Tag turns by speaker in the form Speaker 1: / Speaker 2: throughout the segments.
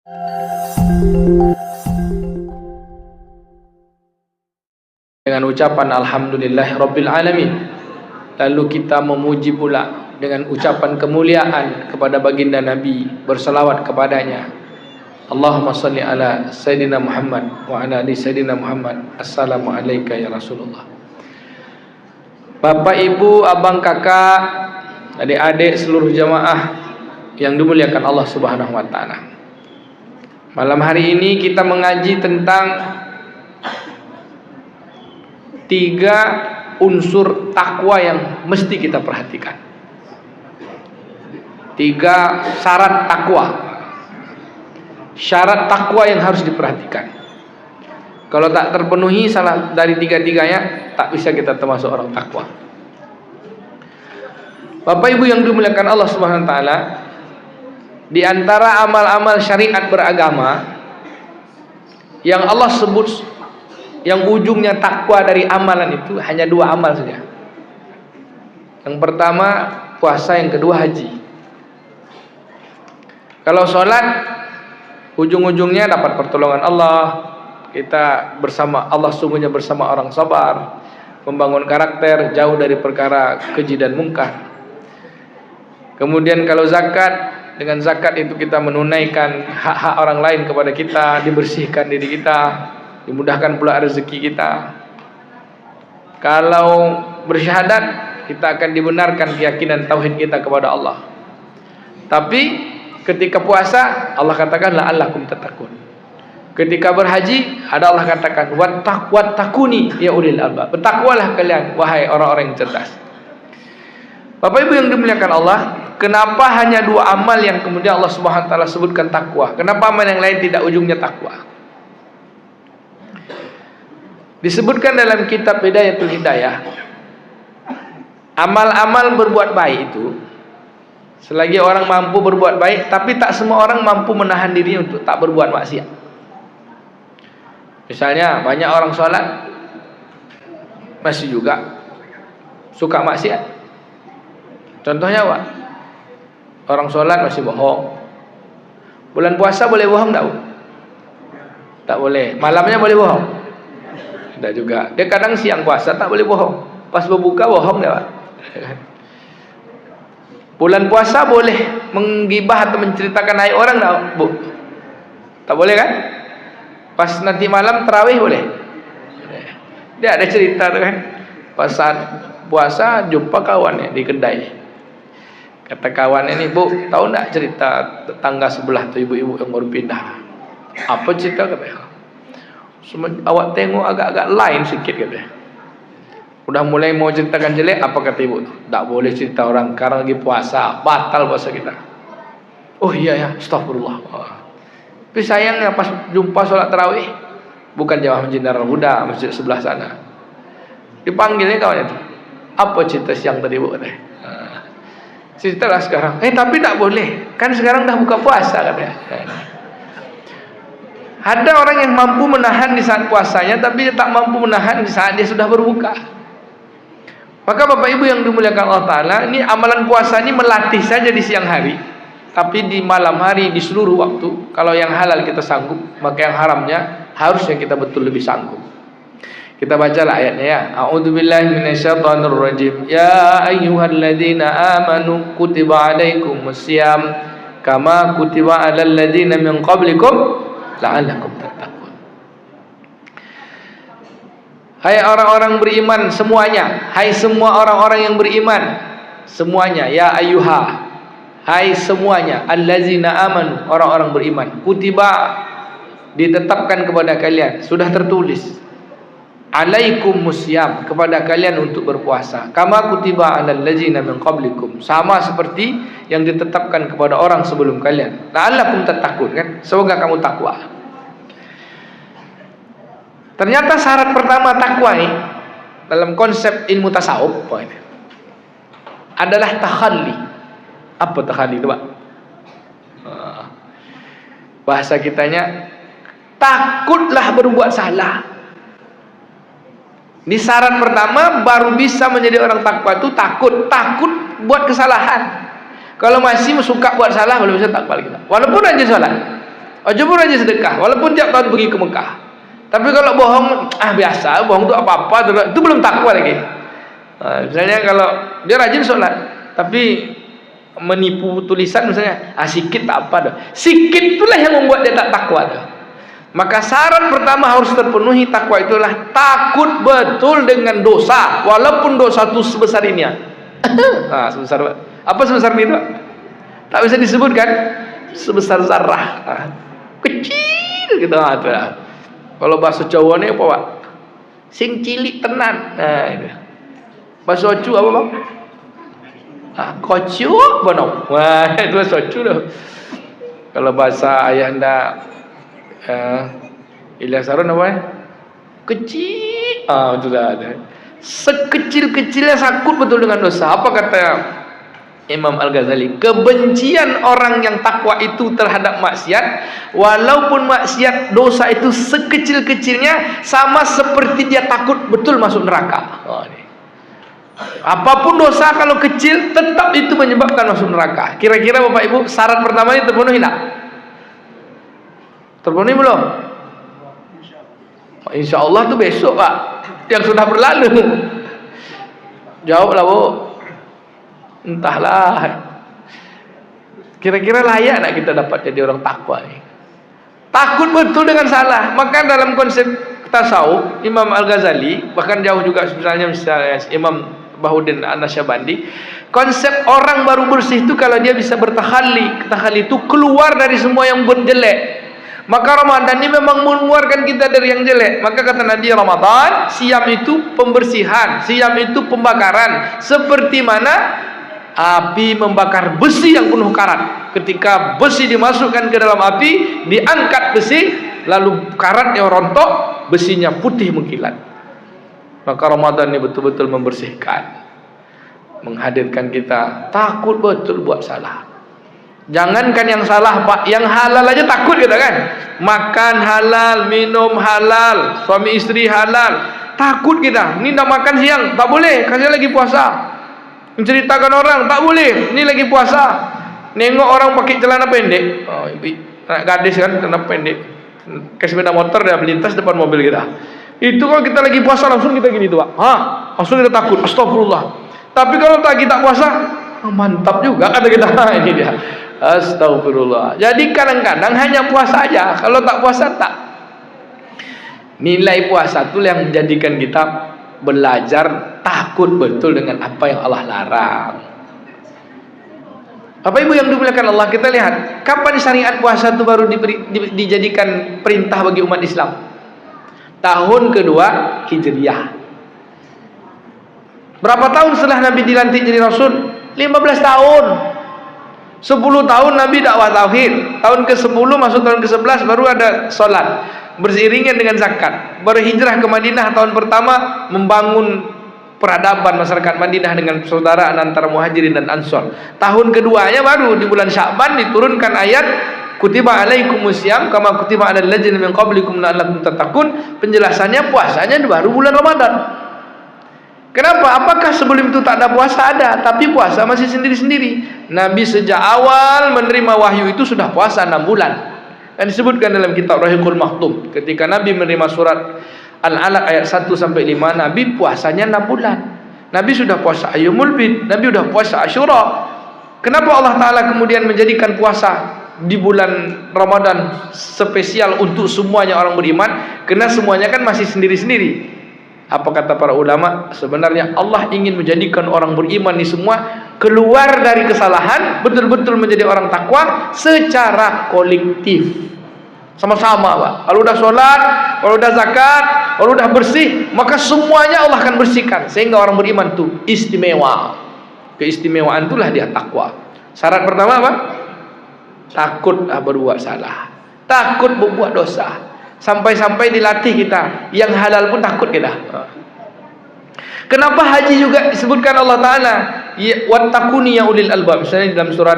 Speaker 1: Dengan ucapan Alhamdulillahirabbil alamin, lalu kita memuji pula dengan ucapan kemuliaan kepada baginda Nabi, berselawat kepadanya. Allahumma salli ala Sayyidina Muhammad wa ala ali Sayyidina Muhammad. Assalamu alayka ya Rasulullah. Bapak, ibu, abang, kakak, adik-adik, seluruh jamaah yang dimuliakan Allah Subhanahu wa ta'ala, malam hari ini kita mengaji tentang 3 unsur takwa yang mesti kita perhatikan. 3 syarat takwa. Syarat takwa yang harus diperhatikan. Kalau tak terpenuhi salah dari 3-tiganya, tak bisa kita termasuk orang takwa. Bapak ibu yang dimuliakan Allah Subhanahu wa ta'ala, di antara amal-amal syariat beragama yang Allah sebut yang ujungnya takwa dari amalan itu hanya 2 amal saja. Yang pertama puasa, yang kedua haji. Kalau sholat ujung-ujungnya dapat pertolongan Allah, kita bersama Allah, sungguhnya bersama orang sabar, membangun karakter, jauh dari perkara keji dan mungkar. Kemudian kalau zakat, dengan zakat itu kita menunaikan hak-hak orang lain kepada kita, dibersihkan diri kita, dimudahkan pula rezeki kita. Kalau bersyahadat, kita akan dibenarkan keyakinan tauhid kita kepada Allah. Tapi ketika puasa, Allah katakan la'allakum tattaqun. Ketika berhaji, ada Allah katakan wattaquni ya ulil albab. Bertakwalah kalian wahai orang-orang yang cerdas. Bapak ibu yang dimuliakan Allah, kenapa hanya 2 amal yang kemudian Allah Subhanahu wa ta'ala sebutkan takwa? Kenapa amal yang lain tidak ujungnya takwa? Disebutkan dalam kitab Hidayatul Hidayah, amal-amal berbuat baik itu, selagi orang mampu berbuat baik, tapi tak semua orang mampu menahan diri untuk tak berbuat maksiat. Misalnya banyak orang sholat masih juga suka maksiat. Contohnya apa? Orang sholat masih bohong. Bulan puasa boleh bohong tak? Tak boleh. Malamnya boleh bohong? Tidak juga. Dia kadang siang puasa tak boleh bohong, pas berbuka bohong dia, Pak. Bulan puasa boleh menggibah atau menceritakan aib orang tak, Bu? Tak boleh kan? Pas nanti malam tarawih boleh? Dia ada cerita tu kan, pas saat puasa jumpa kawannya di kedai. Kata kawan ini, Bu, tahu tak cerita tetangga sebelah tu, ibu-ibu yang baru pindah? Apa cerita? Katanya, awak tengok agak-agak lain sikit, katanya. Udah mulai mau ceritakan jelek. Apa kata ibu? Tak boleh cerita orang sekarang lagi puasa, batal puasa kita. Oh iya ya, astagfirullah. Tapi sayangnya pas jumpa sholat tarawih, bukan jamaah Masjid Darul Huda, masjid sebelah sana, dipanggilnya kawan itu. Apa cerita siang tadi, Bu? Katanya, ceritalah sekarang. Tapi tak boleh, kan sekarang dah buka puasa, katanya. Ada orang yang mampu menahan di saat puasanya, tapi dia tak mampu menahan di saat dia sudah berbuka. Maka Bapak Ibu yang dimuliakan Allah Ta'ala, ini amalan puasa ini melatih saja di siang hari, tapi di malam hari, di seluruh waktu. Kalau yang halal kita sanggup, maka yang haramnya harusnya kita betul lebih sanggup. Kita bacalah ayatnya ya. A'udzubillahi minasyaitonirrajim. Ya ayyuhalladzina amanu kutiba alaikumussyam kama kutiba alal ladzina min qablikum la'allakum tattaqun. Hai orang-orang beriman semuanya, hai semua orang-orang yang beriman semuanya, ya ayyuha, hai semuanya, allazina amanu, orang-orang beriman, kutiba, ditetapkan kepada kalian, sudah tertulis, alaikumussyam, kepada kalian untuk berpuasa, kama kutiba alal ladzina min qablikum, sama seperti yang ditetapkan kepada orang sebelum kalian, la'allakum tattaqun, kan, semoga kamu takwa. Ternyata syarat pertama takwa ini dalam konsep ilmu tasawuf adalah takhalli. Apa takhalli itu, Pak? Bahasa kitanya, takutlah berbuat salah. Ini syarat pertama, baru bisa menjadi orang takwa itu takut buat kesalahan. Kalau masih suka buat salah, belum bisa takwa kita. Walaupun rajin sholat, Ojo pun rajin sedekah walaupun tiap tahun pergi ke Mekah. Tapi kalau bohong, biasa, bohong itu apa-apa, itu belum takwa lagi. Misalnya kalau dia rajin sholat, tapi menipu tulisan misalnya, sikit tak apa dah. Sikit itulah yang membuat dia tak takwa dah. Maka syarat pertama harus terpenuhi takwa itulah takut betul dengan dosa, walaupun dosa itu sebesar ini. Sebesar apa sebesar ini? Tak bisa disebutkan. Sebesar zarah. Kecil gitu. Kalau bahasa Jawa ni apa, Pak? Sing cilik tenan. Itu. Bahasa Ocu apa, Bang? Kocok bono. Wah, itu bahasa Ocu dah. Kalau bahasa ayah anda Ilyas Harun apa ya? Kecil. Itu dah ada. Sekecil-kecilnya sakut betul dengan dosa. Apa kata Imam Al-Ghazali? Kebencian orang yang takwa itu terhadap maksiat, walaupun maksiat dosa itu sekecil-kecilnya, sama seperti dia takut betul masuk neraka. Apapun dosa kalau kecil, tetap itu menyebabkan masuk neraka. Kira-kira Bapak Ibu, syarat pertama ini terpenuhi tak? Terpenuhi belum? Insya Allah tu besok, Pak, yang sudah berlalu. Jawablah, Bu. Entahlah. Kira-kira layak nak kita dapat jadi orang takwa ni? Takut betul dengan salah. Maka dalam konsep tasawuf, Imam Al-Ghazali, bahkan jauh juga misalnya Imam Bahuddin An-Nasyabandi, konsep orang baru bersih itu kalau dia bisa bertahalli. Tahalli itu keluar dari semua yang berjelek. Maka Ramadan ini memang mengeluarkan kita dari yang jelek. Maka kata Nabi, Ramadan siam itu pembersihan, siam itu pembakaran, seperti mana api membakar besi yang penuh karat. Ketika besi dimasukkan ke dalam api, diangkat besi, lalu karatnya rontok, besinya putih mengkilat. Maka Ramadan ini betul-betul membersihkan, menghadirkan kita takut betul buat salah. Jangankan yang salah, Pak, yang halal aja takut kita kan. Makan halal, minum halal, suami istri halal, takut kita. Ini nak makan siang, tak boleh, kasih lagi puasa. Menceritakan orang, tak boleh, ini lagi puasa. Nengok orang pakai celana pendek, anak gadis kan, celana pendek, ke sepeda motor dia melintas depan mobil kita. Itu kalau kita lagi puasa langsung kita gini tuh, Pak. Langsung kita takut, astagfirullah. Tapi kalau lagi tak puasa, mantap juga kata kita. Ini dia, astagfirullah. Jadi kadang-kadang hanya puasa aja, kalau tak puasa tak. Nilai puasa itu yang menjadikan kita belajar takut betul dengan apa yang Allah larang. Bapak Ibu yang dimuliakan Allah, kita lihat kapan syariat puasa itu baru dijadikan perintah bagi umat Islam. Tahun kedua Hijriah. Berapa tahun setelah Nabi dilantik jadi Rasul? 15 tahun. 10 tahun Nabi dakwah tauhid. Tahun ke-10 masuk tahun ke-11 baru ada solat beriringan dengan zakat. Baru hijrah ke Madinah tahun pertama, membangun peradaban masyarakat Madinah dengan persaudaraan antara Muhajirin dan Ansor. Tahun keduanya baru di bulan Sya'ban diturunkan ayat kutiba alaikumusiyam kama kutiba alal ladzina min qablikum la'allakum tattaqun. Penjelasannya puasanya baru bulan Ramadan. Kenapa? Apakah sebelum itu tak ada puasa? Ada, tapi puasa masih sendiri-sendiri. Nabi sejak awal menerima wahyu itu sudah puasa 6 bulan. Dan disebutkan dalam kitab Rahiqul Maktum, ketika Nabi menerima surat Al-Alaq ayat 1 sampai 5, Nabi puasanya 6 bulan. Nabi sudah puasa Ayyamul Bid, Nabi sudah puasa Asyura. Kenapa Allah Ta'ala kemudian menjadikan puasa di bulan Ramadan spesial untuk semuanya orang beriman? Karena semuanya kan masih sendiri-sendiri. Apa kata para ulama? Sebenarnya Allah ingin menjadikan orang beriman ini semua keluar dari kesalahan, betul-betul menjadi orang takwa secara kolektif, sama-sama, Pak. Kalau udah sholat, kalau udah zakat, kalau udah bersih, maka semuanya Allah akan bersihkan, sehingga orang beriman itu istimewa. Keistimewaan itulah dia takwa. Syarat pertama apa? Takut berbuat salah, takut berbuat dosa. Sampai-sampai dilatih kita, yang halal pun takut kita. Kenapa haji juga disebutkan Allah Ta'ala wattaquni ya ulil albab, misalnya dalam surat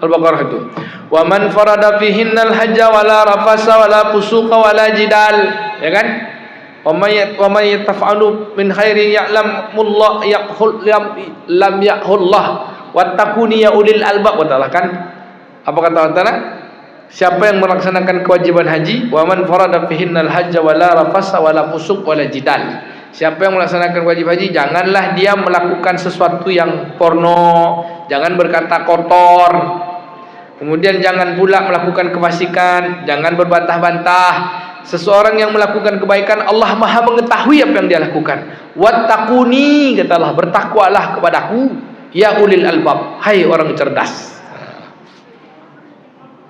Speaker 1: Al-Baqarah itu, wa man farada fihinnal hajja wala rafasa wala fusuqa wala jidal, ya kan? Wa may yataf'alu min khairin ya'lamullah lam ya'hullah wattaquni ya ulil albab. Wa ta'ala kan, apa kata Allah Ta'ala? Siapa yang melaksanakan kewajiban haji, wa man farada fihinnal hajja wala rafasa wala fusuq wala jidal. Siapa yang melaksanakan wajib haji, janganlah dia melakukan sesuatu yang porno, jangan berkata kotor, kemudian jangan pula melakukan kefasikan, jangan berbantah-bantah. Seseorang yang melakukan kebaikan, Allah Maha mengetahui apa yang dia lakukan. Wattaquni, kata Allah, bertakwalah kepadaku, ya ulil albab, hai orang cerdas.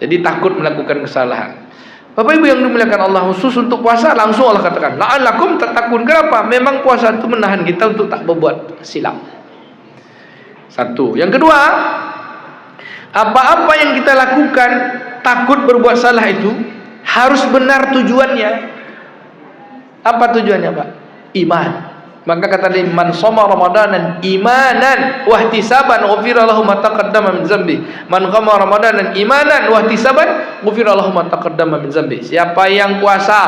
Speaker 1: Jadi takut melakukan kesalahan. Bapak Ibu yang dimuliakan Allah, khusus untuk puasa langsung Allah katakan la'allakum tattaqun. Kenapa? Memang puasa itu menahan kita untuk tak berbuat silap. Satu. Yang kedua, apa-apa yang kita lakukan takut berbuat salah itu harus benar tujuannya. Apa tujuannya, Pak? Iman. Maka kata dia, man shoma ramadanan imanan wa ihtisaban ghufira lahu ma taqaddama min dzambi. Man qama ramadanan imanan wa ihtisaban ghufira lahu ma taqaddama min dzambi. Siapa yang puasa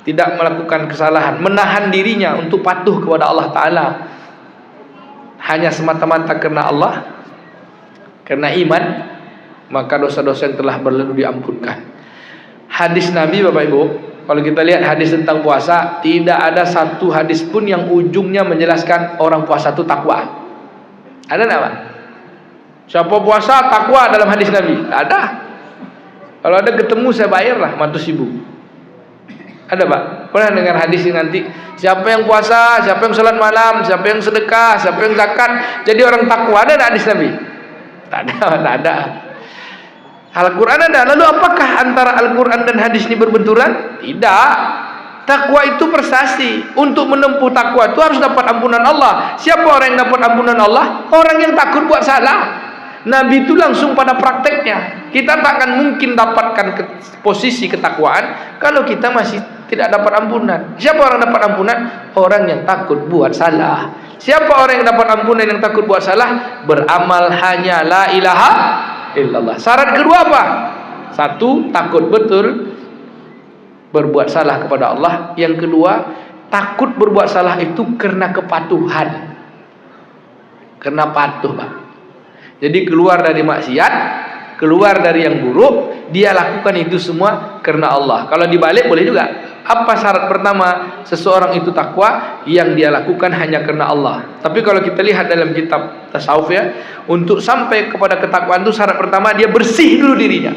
Speaker 1: tidak melakukan kesalahan, menahan dirinya untuk patuh kepada Allah Ta'ala hanya semata-mata karena Allah, karena iman, maka dosa-dosa yang telah berlalu diampunkan. Hadis Nabi, Bapak Ibu, kalau kita lihat hadis tentang puasa, tidak ada satu hadis pun yang ujungnya menjelaskan orang puasa itu takwa. Ada enggak, Pak? Siapa puasa takwa dalam hadis Nabi? Tak ada. Kalau ada ketemu saya bayarlah 100.000. Ada, Pak? Pernah dengar hadis ini nanti? Siapa yang puasa, siapa yang salat malam, siapa yang sedekah, siapa yang zakat, jadi orang takwa. Ada enggak hadis Nabi? Tak ada, tak ada. Al-Quran ada. Lalu apakah antara Al-Quran dan hadis ini berbenturan? Tidak. Takwa itu prestasi. Untuk menempuh takwa itu harus dapat ampunan Allah. Siapa orang yang dapat ampunan Allah? Orang yang takut buat salah. Nabi itu langsung pada prakteknya. Kita tak akan mungkin dapatkan posisi ketakwaan kalau kita masih tidak dapat ampunan. Siapa orang dapat ampunan? Orang yang takut buat salah. Siapa orang yang dapat ampunan yang takut buat salah? Beramal hanya la ilaha illallah. Syarat kedua apa? Satu, takut betul berbuat salah kepada Allah. Yang kedua, takut berbuat salah itu karena kepatuhan, karena patuh, Pak. Jadi keluar dari maksiat, keluar dari yang buruk, dia lakukan itu semua karena Allah. Kalau dibalik boleh juga. Apa syarat pertama seseorang itu takwa? Yang dia lakukan hanya karena Allah. Tapi kalau kita lihat dalam kitab tasawuf ya, untuk sampai kepada ketakwaan itu syarat pertama dia bersih dulu dirinya.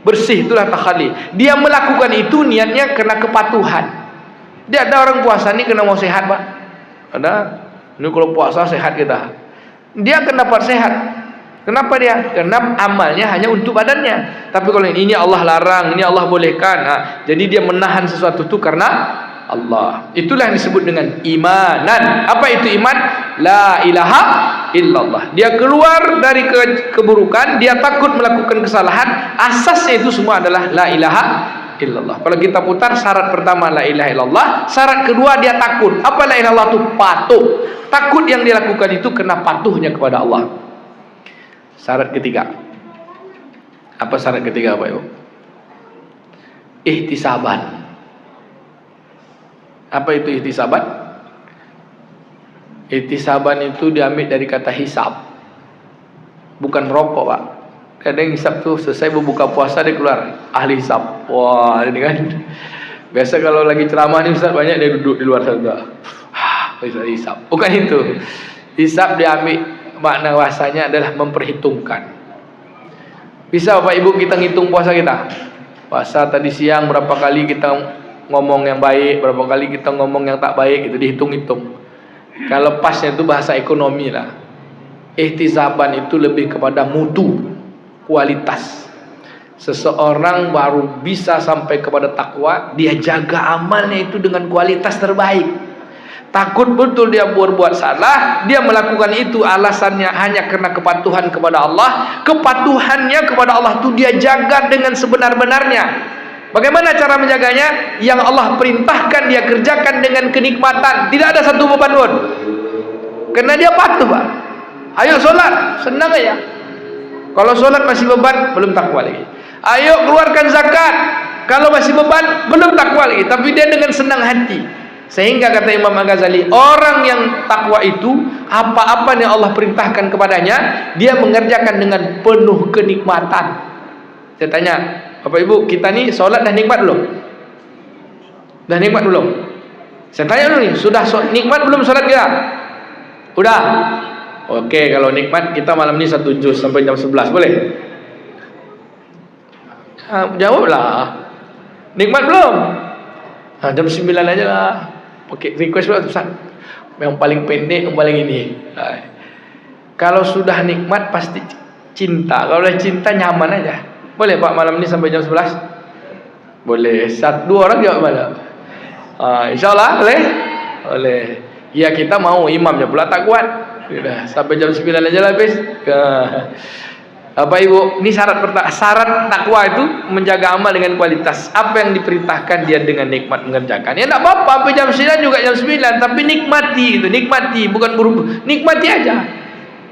Speaker 1: Bersih itulah takhali. Dia melakukan itu niatnya karena kepatuhan. Dia ada orang puasa nih karena mau sehat, Pak. Ada. Ini kalau puasa sehat kita. Dia akan dapat sehat. Kenapa dia? Karena amalnya hanya untuk badannya. Tapi kalau ini Allah larang, ini Allah bolehkan. Nah, jadi dia menahan sesuatu itu karena Allah. Itulah yang disebut dengan imanan. Apa itu iman? La ilaha illallah. Dia keluar dari keburukan, dia takut melakukan kesalahan. Asasnya itu semua adalah la ilaha illallah. Kalau kita putar, syarat pertama la ilaha illallah, syarat kedua dia takut. Apa la ilaha illallah itu? Patuh. Takut yang dia lakukan itu karena patuhnya kepada Allah. Syarat ketiga. Apa syarat ketiga, Pak Ibu? Ihtisaban. Apa itu ihtisaban? Ihtisaban itu diambil dari kata hisab. Bukan rokok, Pak. Kadang hisab tuh selesai berbuka puasa dia keluar ahli hisab. Wah, ini kan. Biasa kalau lagi ceramah nih Ustaz, banyak dia duduk di luar sana. Bisa hisab. Bukan itu. Hisab diambil makna bahasanya adalah memperhitungkan. Bisa Bapak Ibu kita ngitung puasa kita. Puasa tadi siang berapa kali kita ngomong yang baik, berapa kali kita ngomong yang tak baik, itu dihitung-hitung. Kalau pasnya itu bahasa ekonomi lah. Ihtisaban itu lebih kepada mutu, kualitas. Seseorang baru bisa sampai kepada takwa, dia jaga amalnya itu dengan kualitas terbaik. Takut betul dia berbuat salah, dia melakukan itu alasannya hanya karena kepatuhan kepada Allah. Kepatuhannya kepada Allah itu dia jaga dengan sebenar-benarnya. Bagaimana cara menjaganya? Yang Allah perintahkan dia kerjakan dengan kenikmatan, tidak ada satu beban pun. Karena dia patuh, Pak. Ayo sholat, senang aja. Kalau sholat masih beban, belum takwa lagi. Ayo keluarkan zakat, kalau masih beban, belum takwa lagi. Tapi dia dengan senang hati. Sehingga kata Imam Al-Ghazali, orang yang takwa itu apa-apa yang Allah perintahkan kepadanya, dia mengerjakan dengan penuh kenikmatan. Saya tanya, Bapak Ibu, kita nih sholat dah nikmat belum? Dah nikmat belum? Saya tanya dulu nih, sudah nikmat belum sholat kita? Udah? Oke, kalau nikmat kita malam ini 1 juz sampai jam 11, boleh? Jawablah. Nikmat belum? Jam 9 aja lah. Oke, request pula Ustaz. Yang paling pendek, yang paling ini. Kalau sudah nikmat pasti cinta. Kalau udah cinta nyaman aja. Boleh Pak malam ini sampai jam 11? Boleh. 1-2 orang jawab mana? InsyaAllah boleh? Boleh. Ya kita mau, imamnya pula tak kuat. Sudah, sampai jam 9 aja lah habis. Bapak Ibu, ini syarat takwa itu menjaga amal dengan kualitas. Apa yang diperintahkan dia dengan nikmat mengerjakan. Ya enggak apa-apa sampai jam 9 juga jam 9, tapi nikmati itu, nikmati, bukan buru-buru. Nikmati aja.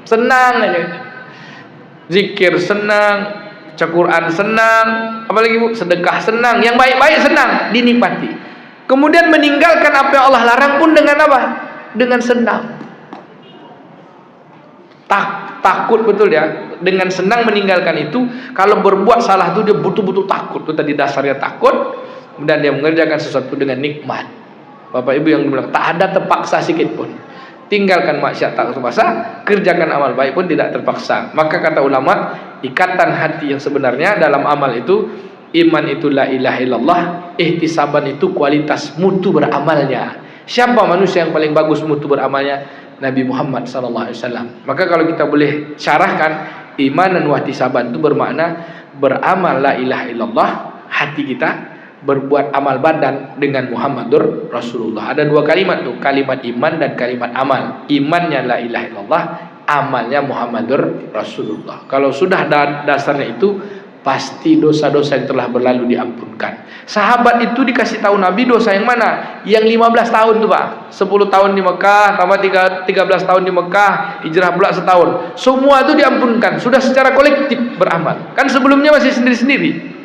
Speaker 1: Senang aja. Zikir senang, baca Quran senang, apalagi Bu, sedekah senang, yang baik-baik senang, dinikmati. Kemudian meninggalkan apa yang Allah larang pun dengan apa? Dengan senang. Takut betul ya, dengan senang meninggalkan itu. Kalau berbuat salah itu dia betul-betul takut, itu tadi dasarnya takut. Kemudian dia mengerjakan sesuatu dengan nikmat. Bapak Ibu yang bilang tak ada terpaksa sedikit pun. Tinggalkan maksiat tak terpaksa, kerjakan amal baik pun tidak terpaksa. Maka kata ulama, ikatan hati yang sebenarnya dalam amal itu, iman itu la ilaha illallah, ihtisaban itu kualitas mutu beramalnya. Siapa manusia yang paling bagus mutu beramalnya? Nabi Muhammad SAW. Maka kalau kita boleh syarahkan, iman dan ihtisaban itu bermakna beramal la ilaha illallah hati kita, berbuat amal badan dengan Muhammadur Rasulullah. Ada 2 kalimat tuh, kalimat iman dan kalimat amal. Imannya la ilaha illallah, amalnya Muhammadur Rasulullah. Kalau sudah dasarnya itu, pasti dosa-dosa yang telah berlalu diampunkan. Sahabat itu dikasih tahu Nabi dosa yang mana? Yang 15 tahun tuh Pak. 10 tahun di Mekah, tambah 13 tahun di Mekah, hijrah pula setahun. Semua itu diampunkan, sudah secara kolektif beramal. Kan sebelumnya masih sendiri-sendiri.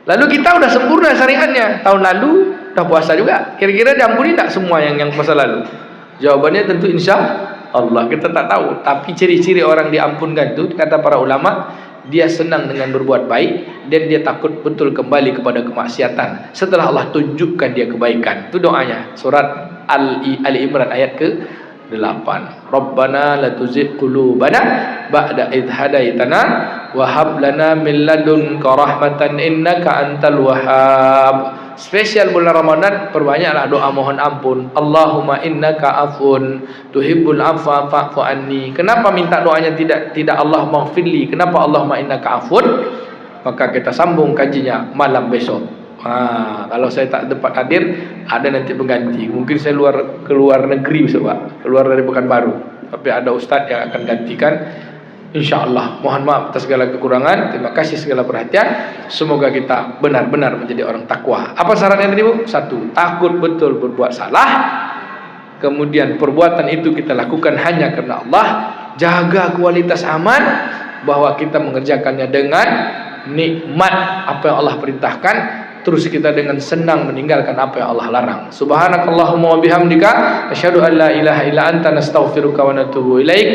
Speaker 1: Lalu kita udah sempurna syariatnya. Tahun lalu udah puasa juga. Kira-kira diampuni tak semua yang masa lalu? Jawabannya tentu insya Allah. Kita tak tahu. Tapi ciri-ciri orang diampunkan itu, kata para ulama, dia senang dengan berbuat baik dan dia takut betul kembali kepada kemaksiatan setelah Allah tunjukkan dia kebaikan. Itu doanya. Surat Ali Imran ayat ke-8. Rabbana la tuzigh qulubana ba'da idh hadaitana wa hab lana min ladunka rahmatan innaka antal wahhab. Spesial bulan Ramadan, perbanyaklah doa mohon ampun. Allahumma innaka afun tuhibbul afwa fa'fu anni. Kenapa minta doanya tidak Allah maghfirli? Kenapa Allahumma innaka afun? Maka kita sambung kajinya malam besok. Kalau saya tak dapat hadir, ada nanti pengganti. Mungkin saya keluar negeri besok Pak, keluar dari Pekanbaru. Tapi ada ustaz yang akan gantikan. InsyaAllah. Mohon maaf atas segala kekurangan. Terima kasih segala perhatian. Semoga kita benar-benar menjadi orang takwa. Apa syaratnya tadi Bu? 1. Takut betul berbuat salah. Kemudian perbuatan itu kita lakukan hanya karena Allah. Jaga kualitas amal, bahwa kita mengerjakannya dengan nikmat apa yang Allah perintahkan. Terus kita dengan senang meninggalkan apa yang Allah larang. Subhanakallahumma wa bihamdika asyhadu an la ilaha illa anta nastaghfiruka wa natubu ilaik.